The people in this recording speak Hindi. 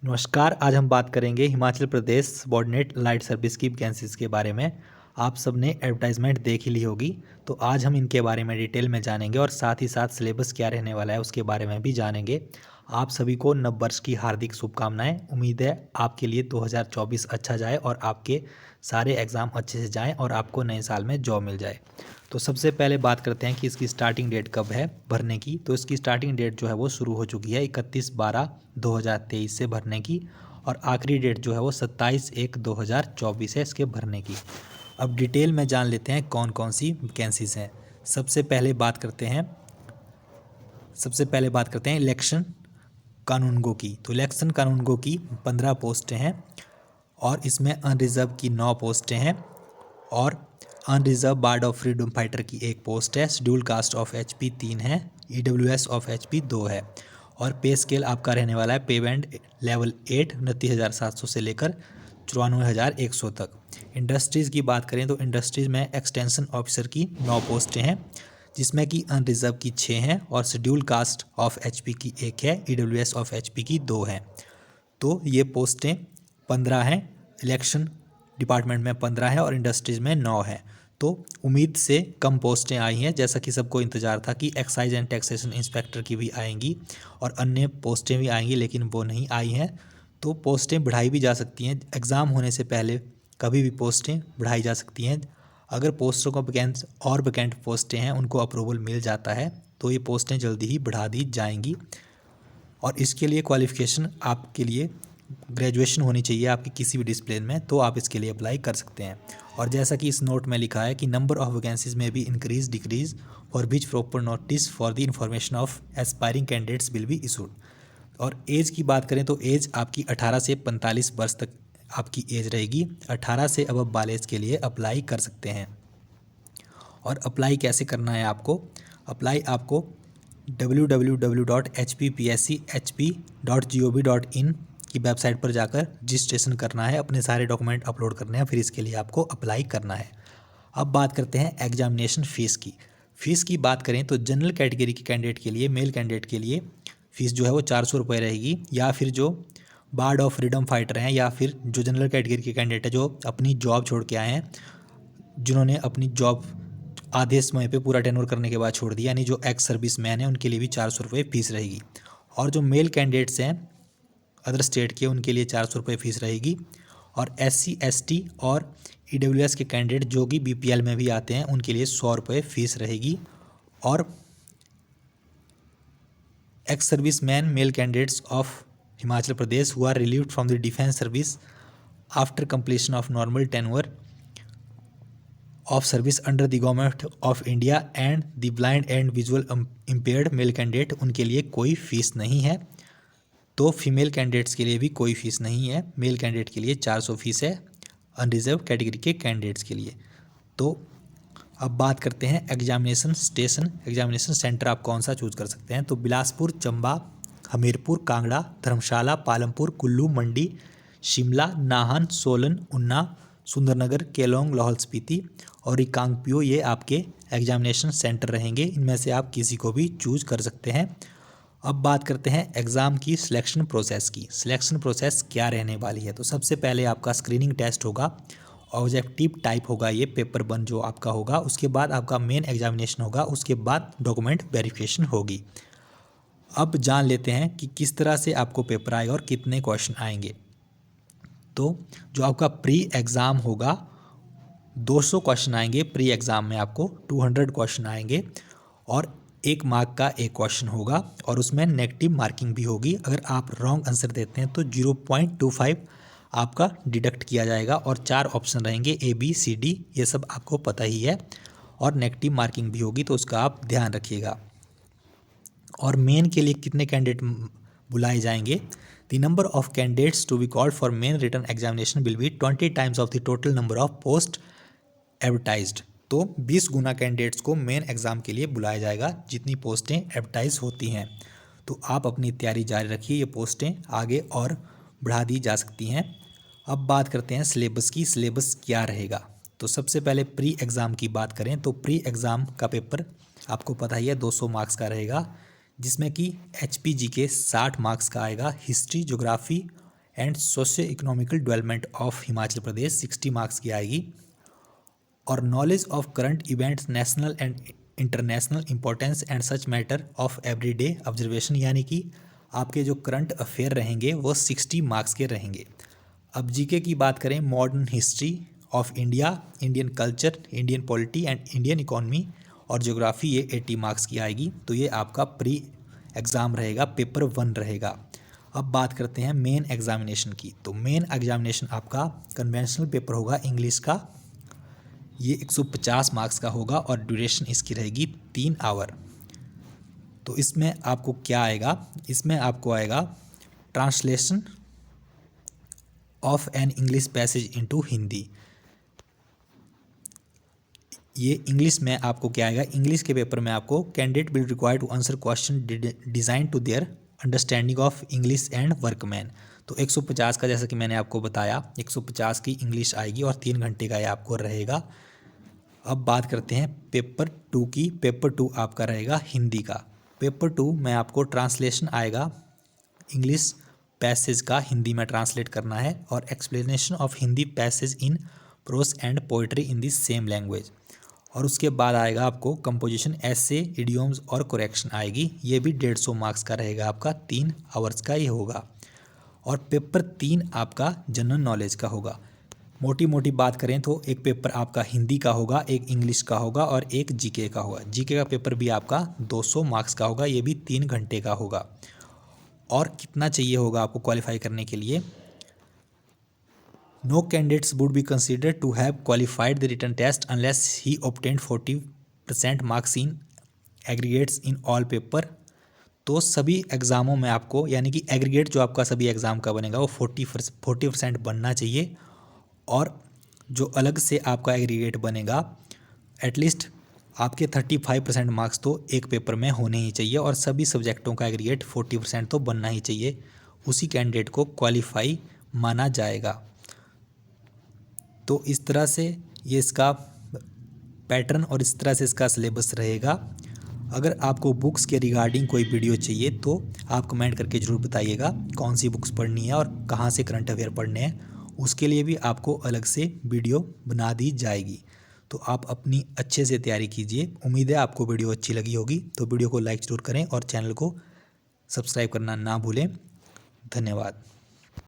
नमस्कार। आज हम बात करेंगे Himachal Pradesh subordinate light service की वैकेंसीज़ के बारे में। आप सबने एडवर्टाइजमेंट देख ही ली होगी, तो आज हम इनके बारे में डिटेल में जानेंगे और साथ ही साथ सिलेबस क्या रहने वाला है उसके बारे में भी जानेंगे। आप सभी को नववर्ष की हार्दिक शुभकामनाएं। उम्मीद है आपके लिए 2024 अच्छा जाए और आपके सारे एग्ज़ाम अच्छे से जाएँ और आपको नए साल में जॉब मिल जाए। तो सबसे पहले बात करते हैं कि इसकी स्टार्टिंग डेट कब है भरने की। तो इसकी स्टार्टिंग डेट जो है वो शुरू हो चुकी है 31/12/2023 से भरने की, और आखिरी डेट जो है वो 27/1/2024 है इसके भरने की। अब डिटेल में जान लेते हैं कौन कौन सी वैकेंसीज़ हैं। सबसे पहले बात करते हैं इलेक्शन कानूनगो की। तो इलेक्शन कानूनगो की 15 पोस्टें हैं और इसमें अनरिजर्व की 9 पोस्टें हैं और unreserved ward of freedom fighter की 1 पोस्ट है। शेड्यूल कास्ट ऑफ एचपी 3 है, ईडब्ल्यूएस ऑफ एचपी 2 है। और पे स्केल आपका रहने वाला है पे बैंड लेवल 8 29,700 से लेकर 94,100 तक। इंडस्ट्रीज़ की बात करें तो इंडस्ट्रीज़ में एक्सटेंशन ऑफिसर की 9 पोस्टें हैं, जिसमें कि अनरिजर्व की 6 हैं और शेड्यूल कास्ट ऑफ एचपी की 1 है, ईडब्ल्यूएस ऑफ एचपी की 2 है। तो ये पोस्टें 15 हैं। इलेक्शन डिपार्टमेंट में 15 है और इंडस्ट्रीज़ में 9 है। तो उम्मीद से कम पोस्टें आई हैं, जैसा कि सबको इंतज़ार था कि एक्साइज एंड टैक्सेशन इंस्पेक्टर की भी आएंगी और अन्य पोस्टें भी आएंगी, लेकिन वो नहीं आई हैं। तो पोस्टें बढ़ाई भी जा सकती हैं, एग्ज़ाम होने से पहले कभी भी पोस्टें बढ़ाई जा सकती हैं। अगर पोस्टों का वैकेंट पोस्टें हैं उनको अप्रूवल मिल जाता है तो ये पोस्टें जल्दी ही बढ़ा दी जाएंगी। और इसके लिए क्वालिफ़िकेशन आपके लिए ग्रेजुएशन होनी चाहिए आपकी किसी भी डिसिप्लिन में, तो आप इसके लिए अप्लाई कर सकते हैं। और जैसा कि इस नोट में लिखा है कि नंबर ऑफ वैकेंसीज में भी increase decrease for which proper notice for the information of aspiring candidates will be issued. और एज की बात करें तो एज आपकी 18 से 45 वर्ष तक आपकी एज रहेगी। 18 से अब वाले एज के लिए अप्लाई कर सकते हैं। और अप्लाई कैसे करना है आपको? अप्लाई आपको www.hppshp.gov.in की वेबसाइट पर जाकर रजिस्ट्रेशन करना है, अपने सारे डॉक्यूमेंट अपलोड करने हैं, फिर इसके लिए आपको अप्लाई करना है। अब बात करते हैं एग्जामिनेशन फ़ीस की। फ़ीस की बात करें तो जनरल कैटेगरी के कैंडिडेट के लिए, मेल कैंडिडेट के लिए फ़ीस जो है वो 400 रुपये रहेगी, या फिर जो बार्ड ऑफ फ्रीडम फाइटर हैं या फिर जो जनरल कैटेगरी के कैंडिडेट है जो अपनी जॉब छोड़ के आए हैं, जिन्होंने अपनी जॉब आधे समय पे पूरा टेन्योर करने के बाद छोड़ दिया, यानी जो एक्स सर्विस मैन है उनके लिए भी 400 रुपये फीस रहेगी। और जो मेल कैंडिडेट्स हैं अदर स्टेट के, उनके लिए 400 रुपये फीस रहेगी। और SC ST और EWS के कैंडिडेट जो कि BPL में भी आते हैं उनके लिए 100 रुपये फीस रहेगी। और ex service man male candidates of Himachal Pradesh who are relieved from the defence service after completion of normal tenure of service under the government of India and the blind and visual impaired male candidate, उनके लिए कोई फ़ीस नहीं है। तो फीमेल कैंडिडेट्स के लिए भी कोई फ़ीस नहीं है। मेल कैंडिडेट के लिए 400 फीस है, अनरिजर्व कैटेगरी के कैंडिडेट्स के लिए। तो अब बात करते हैं एग्जामिनेशन सेंटर आप कौन सा चूज़ कर सकते हैं। तो बिलासपुर, चंबा, हमीरपुर, कांगड़ा, धर्मशाला, पालमपुर, कुल्लू, मंडी, शिमला, नाहन, सोलन, उन्ना, सुंदरनगर, केलोंग, लाहौल स्पीति और रिकांगपिओ, ये आपके एग्जामिनेशन सेंटर रहेंगे। इनमें से आप किसी को भी चूज़ कर सकते हैं। अब बात करते हैं एग्ज़ाम की सिलेक्शन प्रोसेस की। सिलेक्शन प्रोसेस क्या रहने वाली है? तो सबसे पहले आपका स्क्रीनिंग टेस्ट होगा, ऑब्जेक्टिव टाइप होगा, ये पेपर 1 जो आपका होगा। उसके बाद आपका मेन एग्जामिनेशन होगा, उसके बाद डॉक्यूमेंट वेरिफिकेशन होगी। अब जान लेते हैं कि किस तरह से आपको पेपर आएगा और कितने क्वेश्चन आएंगे। तो जो आपका प्री एग्ज़ाम होगा 200 क्वेश्चन आएंगे। प्री एग्ज़ाम में आपको 200 क्वेश्चन आएंगे और 1 मार्क का एक क्वेश्चन होगा और उसमें नेगेटिव मार्किंग भी होगी। अगर आप रॉन्ग आंसर देते हैं तो 0.25 आपका डिडक्ट किया जाएगा और 4 ऑप्शन रहेंगे ABCD, ये सब आपको पता ही है। और नेगेटिव मार्किंग भी होगी, तो उसका आप ध्यान रखिएगा। और मेन के लिए कितने कैंडिडेट बुलाए जाएंगे? The number of candidates to be called for main written examination will be 20 times of the total number of post advertised. तो 20 गुना कैंडिडेट्स को मेन एग्ज़ाम के लिए बुलाया जाएगा जितनी पोस्टें एडवर्टाइज होती हैं। तो आप अपनी तैयारी जारी रखिए, ये पोस्टें आगे और बढ़ा दी जा सकती हैं। अब बात करते हैं सिलेबस की। सिलेबस क्या रहेगा? तो सबसे पहले प्री एग्ज़ाम की बात करें तो प्री एग्ज़ाम का पेपर आपको पता ही है 200 मार्क्स का रहेगा, जिसमें कि HPG के 60 मार्क्स का आएगा। History, geography and socio economical development of Himachal Pradesh 60 marks की आएगी। और knowledge of current events national and international importance and such matter of everyday observation, यानी कि आपके जो करंट अफेयर रहेंगे वो 60 मार्क्स के रहेंगे। अब जीके की बात करें, modern history of India, Indian culture, Indian polity and Indian economy और ज्योग्राफी, ये 80 मार्क्स की आएगी। तो ये आपका प्री एग्ज़ाम रहेगा, पेपर 1 रहेगा। अब बात करते हैं मेन एग्जामिनेशन की। तो मेन एग्जामिनेशन आपका कन्वेंशनल पेपर होगा इंग्लिश का, ये 150 मार्क्स का होगा और ड्यूरेशन इसकी रहेगी 3 आवर। तो इसमें आपको क्या आएगा, इसमें आपको आएगा translation of an English passage into Hindi. ये इंग्लिश में आपको क्या आएगा, इंग्लिश के पेपर में आपको candidate will require to answer question design to their understanding of English and workman. तो 150 का, जैसा कि मैंने आपको बताया, 150 की इंग्लिश आएगी और 3 घंटे का ये आपको रहेगा। अब बात करते हैं पेपर 2 की। पेपर 2 आपका रहेगा हिंदी का। पेपर 2 में आपको ट्रांसलेशन आएगा इंग्लिश पैसेज का, हिंदी में ट्रांसलेट करना है, और explanation of Hindi passage in pros and poetry in the same language. और उसके बाद आएगा आपको कंपोजिशन, ऐसे, इडियोम्स और करेक्शन आएगी। ये भी 150 मार्क्स का रहेगा आपका, 3 आवर्स का ये होगा। और पेपर 3 आपका जनरल नॉलेज का होगा। मोटी मोटी बात करें तो एक पेपर आपका हिंदी का होगा, एक इंग्लिश का होगा और एक जीके का होगा। जीके का पेपर भी आपका 200 मार्क्स का होगा, ये भी 3 घंटे का होगा। और कितना चाहिए होगा आपको क्वालिफाई करने के लिए? No candidates would be considered to have qualified the written test unless he obtained 40% marks in aggregates in all paper. तो सभी एग्ज़ामों में आपको, यानी कि एग्रीगेट जो आपका सभी एग्ज़ाम का बनेगा वो 40% बनना चाहिए। और जो अलग से आपका एग्रीगेट बनेगा, एटलीस्ट आपके 35% मार्क्स तो एक पेपर में होने ही चाहिए, और सभी सब्जेक्टों का एग्रीगेट 40% तो बनना ही चाहिए। उसी कैंडिडेट को क्वालिफाई माना जाएगा। तो इस तरह से ये इसका पैटर्न और इस तरह से इसका सिलेबस रहेगा। अगर आपको बुक्स के रिगार्डिंग कोई वीडियो चाहिए तो आप कमेंट करके ज़रूर बताइएगा कौन सी बुक्स पढ़नी है और कहाँ से करंट अफेयर पढ़ने हैं। उसके लिए भी आपको अलग से वीडियो बना दी जाएगी। तो आप अपनी अच्छे से तैयारी कीजिए। उम्मीद है आपको वीडियो अच्छी लगी होगी। तो वीडियो को लाइक ज़रूर करें और चैनल को सब्सक्राइब करना ना भूलें। धन्यवाद।